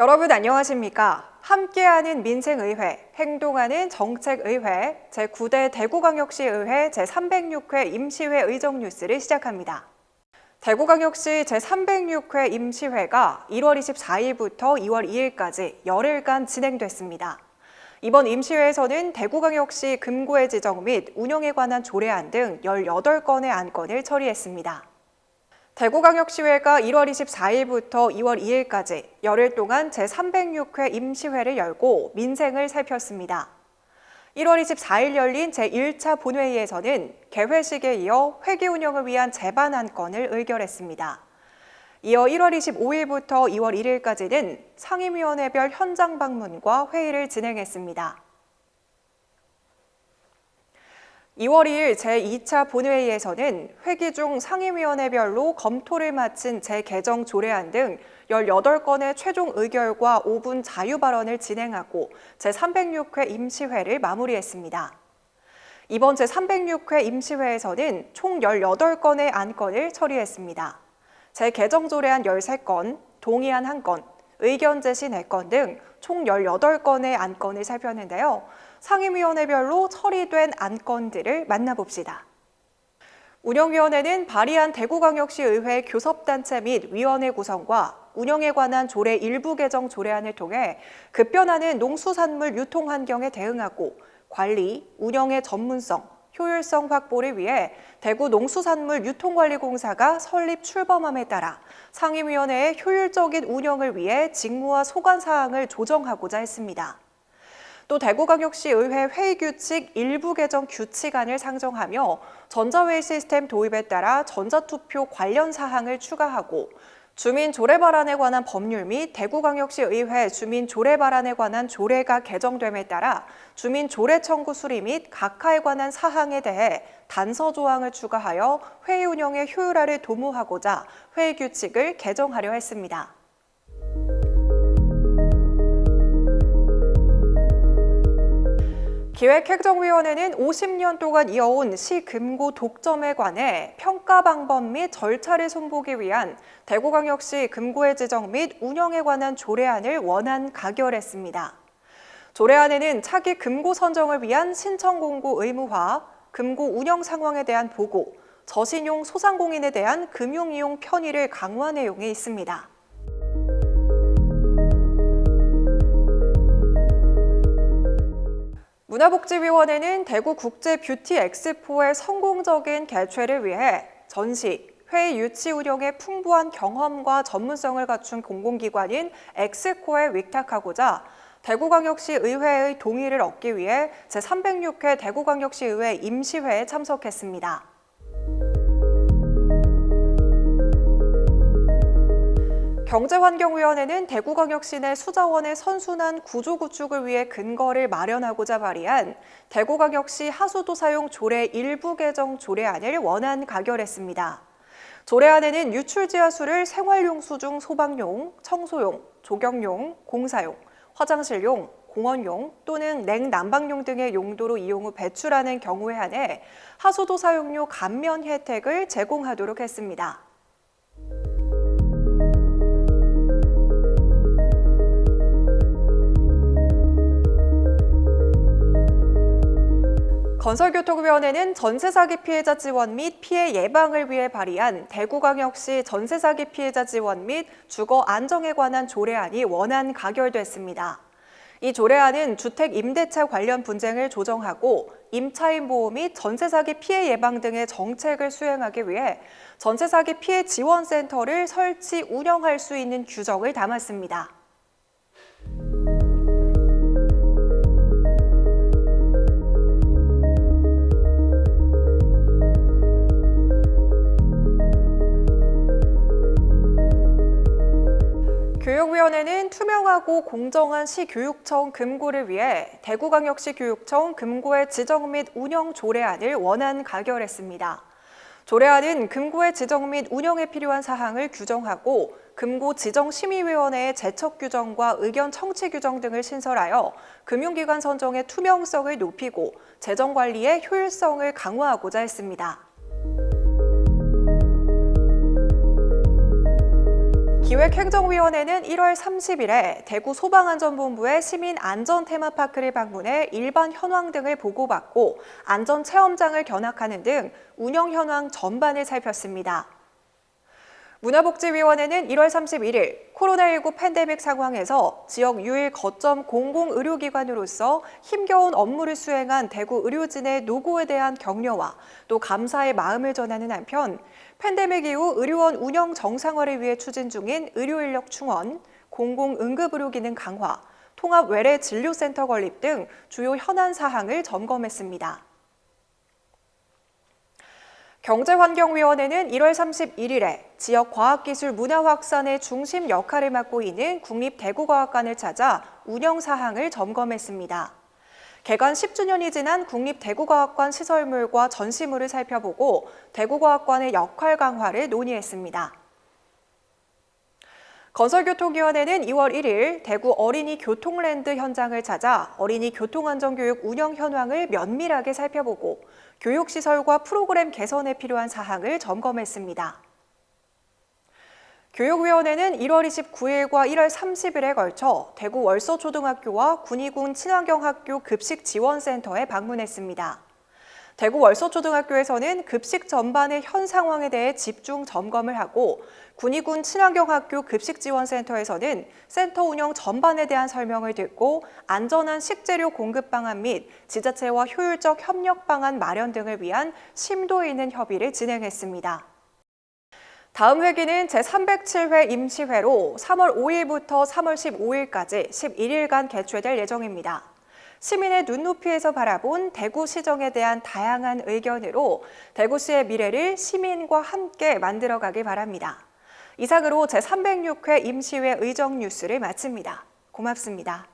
여러분 안녕하십니까? 함께하는 민생의회, 행동하는 정책의회, 제9대 대구광역시의회 제306회 임시회 의정 뉴스를 시작합니다. 대구광역시 제306회 임시회가 1월 24일부터 2월 2일까지 열흘간 진행됐습니다. 이번 임시회에서는 대구광역시 금고의 지정 및 운영에 관한 조례안 등 18건의 안건을 처리했습니다. 대구광역시회가 1월 24일부터 2월 2일까지 열흘 동안 제306회 임시회를 열고 민생을 살폈습니다. 1월 24일 열린 제1차 본회의에서는 개회식에 이어 회기 운영을 위한 제반 안건을 의결했습니다. 이어 1월 25일부터 2월 1일까지는 상임위원회별 현장 방문과 회의를 진행했습니다. 2월 2일 제2차 본회의에서는 회기 중 상임위원회별로 검토를 마친 재개정 조례안 등 18건의 최종 의결과 5분 자유발언을 진행하고 제306회 임시회를 마무리했습니다. 이번 제306회 임시회에서는 총 18건의 안건을 처리했습니다. 재개정 조례안 13건, 동의안 1건, 의견 제시 4건 등 총 18건의 안건을 살폈는데요. 상임위원회별로 처리된 안건들을 만나봅시다. 운영위원회는 발의한 대구광역시의회 교섭단체 및 위원회 구성과 운영에 관한 조례 일부 개정 조례안을 통해 급변하는 농수산물 유통 환경에 대응하고 관리, 운영의 전문성, 효율성 확보를 위해 대구 농수산물 유통관리공사가 설립 출범함에 따라 상임위원회의 효율적인 운영을 위해 직무와 소관 사항을 조정하고자 했습니다. 또 대구광역시의회 회의규칙 일부 개정 규칙안을 상정하며 전자회의 시스템 도입에 따라 전자투표 관련 사항을 추가하고 주민조례발안에 관한 법률 및 대구광역시의회 주민조례발안에 관한 조례가 개정됨에 따라 주민조례 청구 수리 및 각하에 관한 사항에 대해 단서 조항을 추가하여 회의 운영의 효율화를 도모하고자 회의규칙을 개정하려 했습니다. 기획행정위원회는 50년 동안 이어온 시금고 독점에 관해 평가 방법 및 절차를 손보기 위한 대구광역시 금고의 지정 및 운영에 관한 조례안을 원안 가결했습니다. 조례안에는 차기 금고 선정을 위한 신청 공고 의무화, 금고 운영 상황에 대한 보고, 저신용 소상공인에 대한 금융이용 편의를 강화 내용이 있습니다. 문화복지위원회는 대구국제뷰티엑스포의 성공적인 개최를 위해 전시, 회의 유치 운영에 풍부한 경험과 전문성을 갖춘 공공기관인 엑스코에 위탁하고자 대구광역시 의회의 동의를 얻기 위해 제306회 대구광역시의회 임시회에 참석했습니다. 경제환경위원회는 대구광역시 내 수자원의 선순환 구조 구축을 위해 근거를 마련하고자 발의한 대구광역시 하수도 사용 조례 일부 개정 조례안을 원안 가결했습니다. 조례안에는 유출지하수를 생활용수 중 소방용, 청소용, 조경용, 공사용, 화장실용, 공원용 또는 냉난방용 등의 용도로 이용 후 배출하는 경우에 한해 하수도 사용료 감면 혜택을 제공하도록 했습니다. 건설교통위원회는 전세사기 피해자 지원 및 피해 예방을 위해 발의한 대구광역시 전세사기 피해자 지원 및 주거 안정에 관한 조례안이 원안 가결됐습니다. 이 조례안은 주택 임대차 관련 분쟁을 조정하고 임차인 보호 및 전세사기 피해 예방 등의 정책을 수행하기 위해 전세사기 피해 지원센터를 설치 운영할 수 있는 규정을 담았습니다. 교육위원회는 투명하고 공정한 시교육청 금고를 위해 대구광역시 교육청 금고의 지정 및 운영 조례안을 원안 가결했습니다. 조례안은 금고의 지정 및 운영에 필요한 사항을 규정하고 금고 지정심의위원회의 제척 규정과 의견 청취 규정 등을 신설하여 금융기관 선정의 투명성을 높이고 재정관리의 효율성을 강화하고자 했습니다. 기획행정위원회는 1월 30일에 대구 소방안전본부의 시민안전 테마파크를 방문해 일반 현황 등을 보고받고 안전체험장을 견학하는 등 운영 현황 전반을 살폈습니다. 문화복지위원회는 1월 31일 코로나19 팬데믹 상황에서 지역 유일 거점 공공의료기관으로서 힘겨운 업무를 수행한 대구 의료진의 노고에 대한 격려와 또 감사의 마음을 전하는 한편 팬데믹 이후 의료원 운영 정상화를 위해 추진 중인 의료인력 충원, 공공응급의료 기능 강화, 통합 외래 진료센터 건립 등 주요 현안 사항을 점검했습니다. 경제환경위원회는 1월 31일에 지역 과학기술 문화 확산의 중심 역할을 맡고 있는 국립대구과학관을 찾아 운영 사항을 점검했습니다. 개관 10주년이 지난 국립대구과학관 시설물과 전시물을 살펴보고 대구과학관의 역할 강화를 논의했습니다. 건설교통위원회는 2월 1일 대구 어린이 교통랜드 현장을 찾아 어린이 교통안전교육 운영 현황을 면밀하게 살펴보고 교육시설과 프로그램 개선에 필요한 사항을 점검했습니다. 교육위원회는 1월 29일과 1월 30일에 걸쳐 대구 월서초등학교와 군위군 친환경학교 급식지원센터에 방문했습니다. 대구 월서초등학교에서는 급식 전반의 현 상황에 대해 집중 점검을 하고 군위군 친환경학교 급식지원센터에서는 센터 운영 전반에 대한 설명을 듣고 안전한 식재료 공급 방안 및 지자체와 효율적 협력 방안 마련 등을 위한 심도 있는 협의를 진행했습니다. 다음 회기는 제307회 임시회로 3월 5일부터 3월 15일까지 11일간 개최될 예정입니다. 시민의 눈높이에서 바라본 대구시정에 대한 다양한 의견으로 대구시의 미래를 시민과 함께 만들어가길 바랍니다. 이상으로 제306회 임시회 의정 뉴스를 마칩니다. 고맙습니다.